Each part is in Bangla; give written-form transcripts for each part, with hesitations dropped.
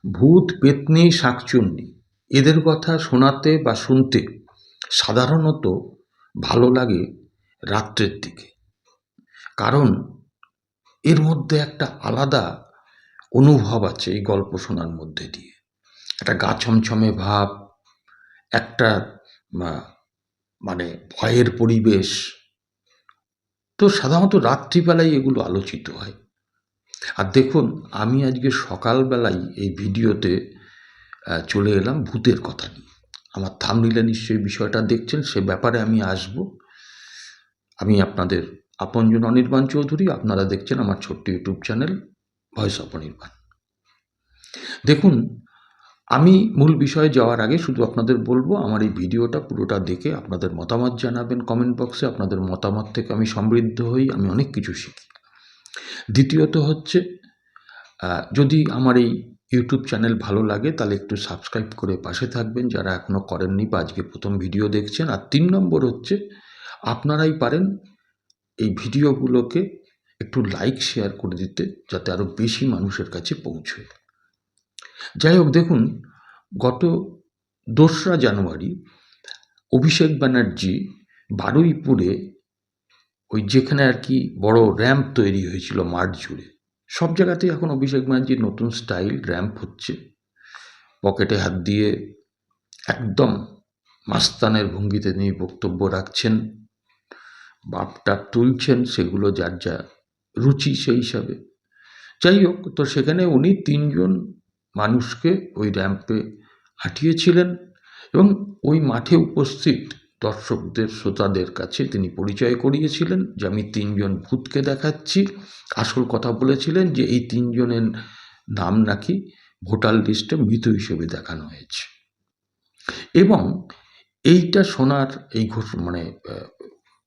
ভূত, পেত্নী, শাঁকচুন্নি এদের কথা শোনাতে বা শুনতে সাধারণত ভালো লাগে রাত্রের দিকে। কারণ এর মধ্যে একটা আলাদা অনুভব আছে এই গল্প শোনার মধ্যে দিয়ে। একটা গা ছমছমে ভাব, একটা মানে ভয়ের পরিবেশ। তো সাধারণত রাত্রিবেলায় এগুলো আলোচিত হয়। আর দেখুন, আমি আজকে সকালবেলায় এই ভিডিওতে চলে এলাম ভূতের কথা নিয়ে। আমার থাম্বনেইলে নিশ্চয়ই বিষয়টা দেখছেন, সে ব্যাপারে আমি আসব। আমি আপনাদের আপনজন অনির্বাণ চৌধুরী, আপনারা দেখছেন আমার ছোট্ট YouTube channel voice of Anirban. দেখুন, আমি মূল বিষয়ে যাওয়ার আগে শুধু আপনাদের বলবো, আমার এই ভিডিওটা পুরোটা দেখে আপনাদের মতামত জানাবেন কমেন্ট বক্সে। আপনাদের মতামত থেকে আমি সমৃদ্ধ হই, আমি অনেক কিছু শিখি। দ্বিতীয়ত হচ্ছে, যদি আমার এই ইউটিউব চ্যানেল ভালো লাগে তাহলে একটু সাবস্ক্রাইব করে পাশে থাকবেন যারা এখনও করেননি বা আজকে প্রথম ভিডিও দেখছেন। আর 3 নম্বর হচ্ছে, আপনারাই পারেন এই ভিডিওগুলোকে একটু লাইক শেয়ার করে দিতে, যাতে আরও বেশি মানুষের কাছে পৌঁছয়। যাই হোক, দেখুন, গত 2রা জানুয়ারি অভিষেক ব্যানার্জি বারুইপুরে ওই যেখানে আর কি বড় র্যাম্প তৈরি হয়েছিল মাঠ জুড়ে, সব জায়গাতেই এখন অভিষেক ব্যানার্জির নতুন স্টাইল র্যাম্প হচ্ছে। পকেটে হাত দিয়ে একদম মাস্তানের ভঙ্গিতে তিনি বক্তব্য রাখছেন, বাপটা তুলছেন, সেগুলো যার যা রুচি সেই হিসাবে। যাই হোক, তো সেখানে উনি 3 জন মানুষকে ওই র্যাম্পে হাঁটিয়েছিলেন এবং ওই মাঠে উপস্থিত দর্শকদের, শ্রোতাদের কাছে তিনি পরিচয় করিয়েছিলেন যে আমি 3 জন ভূতকে দেখাচ্ছি। আসল কথা বলেছিলেন যে এই 3 জনের নাম নাকি ভোটার লিস্টে মৃত হিসেবে দেখানো হয়েছে। এবং এইটা শোনার এই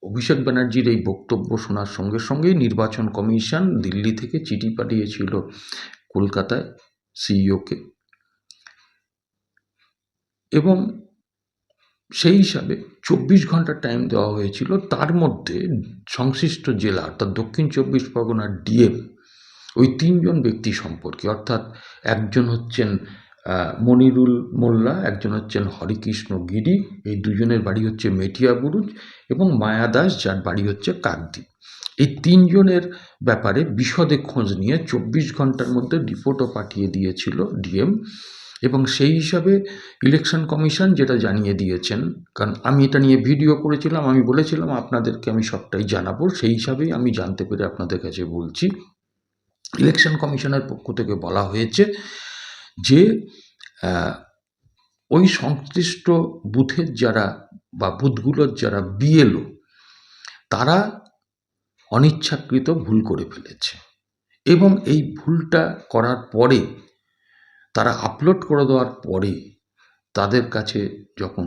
অভিষেক ব্যানার্জির এই বক্তব্য শোনার সঙ্গে সঙ্গেই নির্বাচন কমিশন দিল্লি থেকে চিঠি পাঠিয়েছিল কলকাতায় সিইওকে, এবং সেই হিসাবে 24 ঘন্টা টাইম দেওয়া হয়েছিল। তার মধ্যে সংশ্লিষ্ট জেলা অর্থাৎ দক্ষিণ 24 পরগনার ডিএম ওই 3 জন ব্যক্তি সম্পর্কে, অর্থাৎ একজন হচ্ছেন মনিরুল মোল্লা, একজন হচ্ছেন হরিকৃষ্ণ গিরি, এই দুজনের বাড়ি হচ্ছে মেটিয়াবুরুজ, এবং মায়া দাস যার বাড়ি হচ্ছে কাকদ্বীপ। এই 3 জনের ব্যাপারে বিশদে খোঁজ নিয়ে 24 ঘন্টার মধ্যে রিপোর্টও পাঠিয়ে দিয়েছিল ডিএম। এবং সেই হিসাবে ইলেকশন কমিশন যেটা জানিয়ে দিয়েছেন, কারণ আমি এটা নিয়ে ভিডিও করেছিলাম, আমি বলেছিলাম আপনাদেরকে আমি সবটাই জানাবো, সেই হিসাবেই আমি জানতে পেরে আপনাদের কাছে বলছি। ইলেকশন কমিশনের পক্ষ থেকে বলা হয়েছে যে ওই সংশ্লিষ্ট বুথের যারা বা বুথগুলোর যারা বিএলও, তারা অনিচ্ছাকৃত ভুল করে ফেলেছে, এবং এই ভুলটা করার পরে, তারা আপলোড করে দেওয়ার পরে তাদের কাছে যখন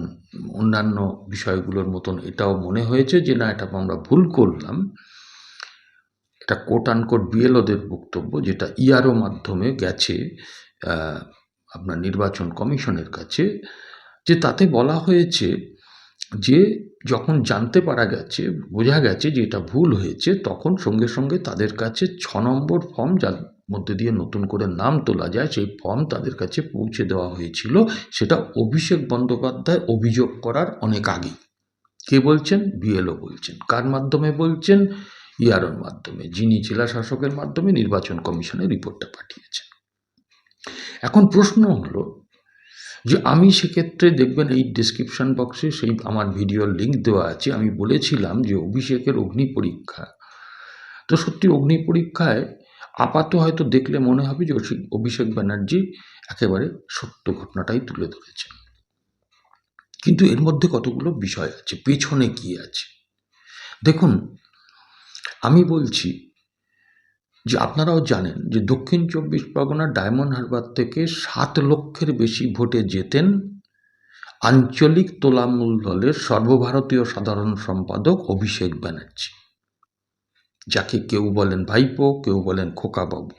অন্যান্য বিষয়গুলোর মতন এটাও মনে হয়েছে যে না, এটা আমরা ভুল করলাম, এটা কোট আনকোট বিএলওদের বক্তব্য, যেটা ইআরও মাধ্যমে গেছে আপনার নির্বাচন কমিশনের কাছে, যে তাতে বলা হয়েছে যে যখন জানতে পারা গেছে, বোঝা গেছে যে এটা ভুল হয়েছে, তখন সঙ্গে সঙ্গে তাদের কাছে 6 নম্বর ফর্ম, যার মধ্যে দিয়ে নতুন করে নাম তোলা যায়, সেই ফর্ম তাদের কাছে পৌঁছে দেওয়া হয়েছিল। সেটা অভিষেক বন্দ্যোপাধ্যায় অভিযোগ করার অনেক আগে। কে বলছেন? বিএলও বলছেন। কার মাধ্যমে বলছেন? ইআরওর মাধ্যমে, যিনি জেলা শাসকের মাধ্যমে নির্বাচন কমিশনে রিপোর্টটা পাঠিয়েছেন। এখন প্রশ্ন হলো যে আমি সেক্ষেত্রে দেখবেন এই ডেসক্রিপশন বক্সে সেই আমার ভিডিওর লিঙ্ক দেওয়া আছে। আমি বলেছিলাম যে অভিষেকের অগ্নি পরীক্ষা, তো সত্যি অগ্নি পরীক্ষায় আপাত হয়তো দেখলে মনে হবে যে অভিষেক ব্যানার্জি একেবারে সত্য ঘটনাটাই তুলে ধরেছেন, কিন্তু এর মধ্যে কতগুলো বিষয় আছে, পেছনে কি আছে। দেখুন, আমি বলছি যে আপনারাও জানেন যে দক্ষিণ 24 পরগনার ডায়মন্ড হারবার থেকে 7 লক্ষের বেশি ভোটে জেতেন আঞ্চলিক তোলামূল দলের সর্বভারতীয় সাধারণ সম্পাদক অভিষেক ব্যানার্জি, যাকে কেউ বলেন ভাইপো, কেউ বলেন খোকাবাবু।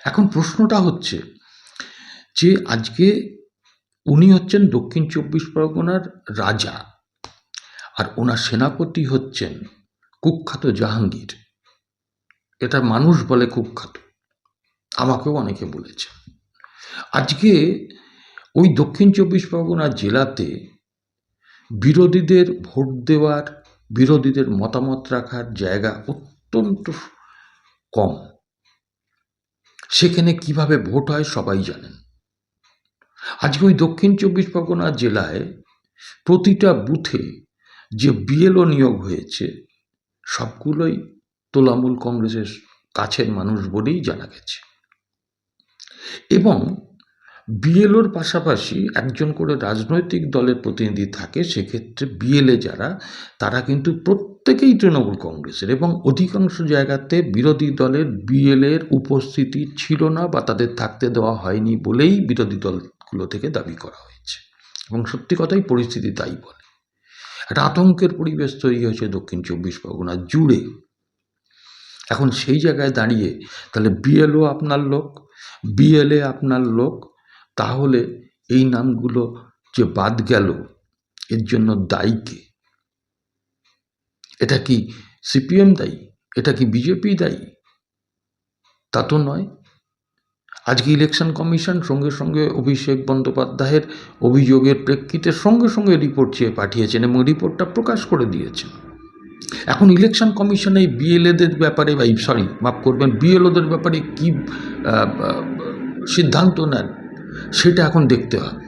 এখন প্রশ্নটা হচ্ছে যে আজকে উনি হচ্ছেন দক্ষিণ 24 পরগনার রাজা, আর ওনার সেনাপতি হচ্ছেন কুখ্যাত জাহাঙ্গীর। এটা মানুষ বলে কুখ্যাত, আমাকেও অনেকে বলেছে। আজকে ওই দক্ষিণ চব্বিশ পরগনা জেলাতে বিরোধীদের ভোট দেওয়ার, বিরোধীদের মতামত রাখার জায়গা অত্যন্ত কম। সেখানে কিভাবে ভোট হয় সবাই জানেন। আজকে ওই দক্ষিণ চব্বিশ পরগনা জেলায় প্রতিটা বুথে যে বিএলও নিয়োগ হয়েছে সবগুলোই তৃণমূল কংগ্রেসের কাছের মানুষ বলেই জানা গেছে। এবং বিএলওর পাশাপাশি একজন করে রাজনৈতিক দলের প্রতিনিধি থাকে। সেক্ষেত্রে বিএলএ যারা, তারা কিন্তু প্রত্যেকেই তৃণমূল কংগ্রেসের, এবং অধিকাংশ জায়গাতে বিরোধী দলের বিএলএর উপস্থিতি ছিল না বা তাদের থাকতে দেওয়া হয়নি বলেই বিরোধী দলগুলো থেকে দাবি করা হয়েছে। এবং সত্যি কথাই পরিস্থিতি তাই বলে। একটা আতঙ্কের পরিবেশ তৈরি হয়েছে দক্ষিণ চব্বিশ পরগনা জুড়ে। এখন সেই জায়গায় দাঁড়িয়ে তাহলে বিএলও আপনার লোক, বিএলএ আপনার লোক, তাহলে এই নামগুলো যে বাদ গেল এর জন্য দায়ী কে? এটা কি সিপিএম দায়ী? এটা কি বিজেপি দায়ী? তা তো নয়। আজকে ইলেকশন কমিশন সঙ্গে সঙ্গে অভিষেক বন্দ্যোপাধ্যায়ের অভিযোগের প্রেক্ষিতে সঙ্গে সঙ্গে রিপোর্ট চেয়ে পাঠিয়েছেন এবং রিপোর্টটা প্রকাশ করে দিয়েছেন। এখন ইলেকশন কমিশন এই বিএলএদের ব্যাপারে, মাফ করবেন, বিএলওদের ব্যাপারে কি সিদ্ধান্ত নেন সেটা এখন দেখতে হবে।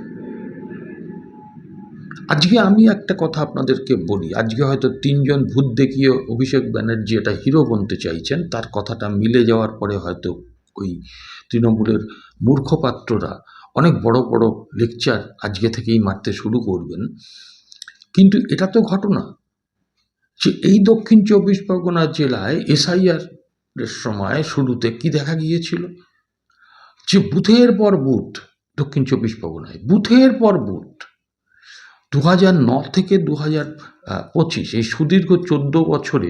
আজকে আমি একটা কথা আপনাদেরকে বলি, আজকে হয়তো 3 জন ভূত দেখিয়ে অভিষেক ব্যানার্জি এটা হিরো বনতে চাইছেন, তার কথাটা মিলে যাওয়ার পরে হয়তো ওই তৃণমূলের মূর্খপাত্ররা অনেক বড় বড় লেকচার আজকে থেকেই মারতে শুরু করবেন। কিন্তু এটা তো ঘটনা যে এই দক্ষিণ চব্বিশ পরগনা জেলায় এসআইআর এর সময় শুরুতে কি দেখা গিয়েছিল, যে বুথের পর বুথ, দক্ষিণ চব্বিশ পরগনায় বুথের পর বুথ 2009 থেকে 2025 এই সুদীর্ঘ 14 বছরে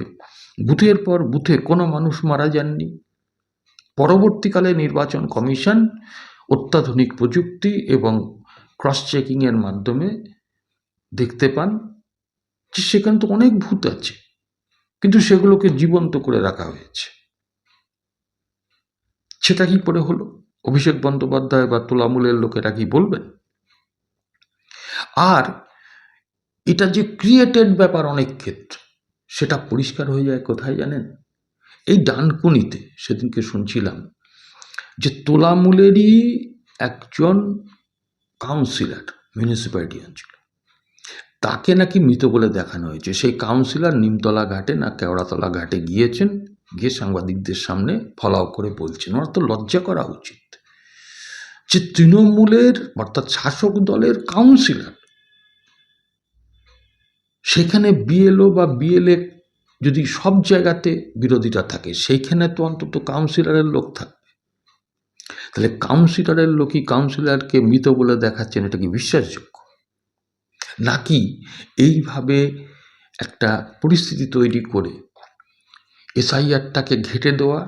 বুথের পর বুথে কোনো মানুষ মারা যাননি। পরবর্তীকালে নির্বাচন কমিশন অত্যাধুনিক প্রযুক্তি এবং ক্রস চেকিংয়ের মাধ্যমে দেখতে পান যে সেখানে তো অনেক ভূত আছে, কিন্তু সেগুলোকে জীবন্ত করে রাখা হয়েছে। সেটা কি করে হলো? অভিষেক বন্দ্যোপাধ্যায় বা তৃণমূলের লোকেরা কি বলবেন? আর এটা যে ক্রিয়েটেড ব্যাপার অনেক ক্ষেত্রে, সেটা পরিষ্কার হয়ে যায় কোথায় জানেন? এই ডানকুনিতে সেদিনকে শুনছিলাম যে তৃণমূলেরই একজন কাউন্সিলর মিউনিসিপ্যালিটি অঞ্চল, তাকে নাকি মৃত বলে দেখানো হয়েছে। সেই কাউন্সিলর নিমতলা ঘাটে না কেওড়াতলা ঘাটে গিয়েছেন, গিয়ে সাংবাদিকদের সামনে ফলাও করে বলছেন। ওনার তো লজ্জা করা উচিত যে তৃণমূলের অর্থাৎ শাসক দলের কাউন্সিলর, সেখানে বিএলও বা বিএলএ যদি সব জায়গাতে বিরোধীটা থাকে, সেইখানে তো অন্তত কাউন্সিলরের লোক থাকবে। তাহলে কাউন্সিলরের লোকই কাউন্সিলরকে মৃত বলে দেখাচ্ছেন, এটা কি বিশ্বাসযোগ্য? নাকি এইভাবে একটা পরিস্থিতি তৈরি করে এসআইআরটাকে ঘেঁটে দেওয়া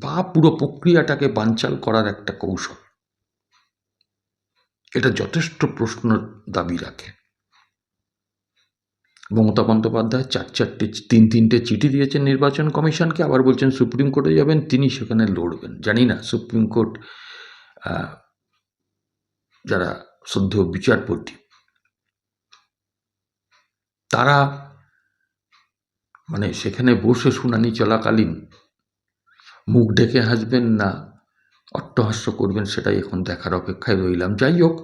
বা পুরো প্রক্রিয়াটাকে বানচাল করার একটা কৌশল? এটা যথেষ্ট প্রশ্ন দাবি রাখে। মমতা বন্দ্যোপাধ্যায় 3-3টে চিঠি দিয়েছেন নির্বাচন কমিশনকে, আবার বলছেন সুপ্রিম কোর্টে যাবেন, তিনি সেখানে লড়বেন। জানি না সুপ্রিম কোর্ট যারা শ্রদ্ধেয় বিচারপতি, তারা মানে সেখানে বসে শুনানি চলাকালীন মুখ ঢেকে হাসবেন না অট্টহাস্য করবেন, সেটাই এখন দেখার অপেক্ষায় রইলাম। যাই হোক,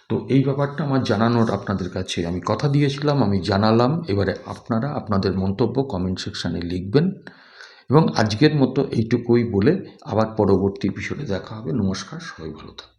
তো এই ব্যাপারটা আমার জানানোর আপনাদের কাছে আমি কথা দিয়েছিলাম, আমি জানালাম। এবারে আপনারা আপনাদের মন্তব্য কমেন্ট সেকশানে লিখবেন, এবং আজকের মতো এইটুকুই বলে আবার পরবর্তী এপিসোডে দেখা হবে। নমস্কার, সবাই ভালো থাকবেন।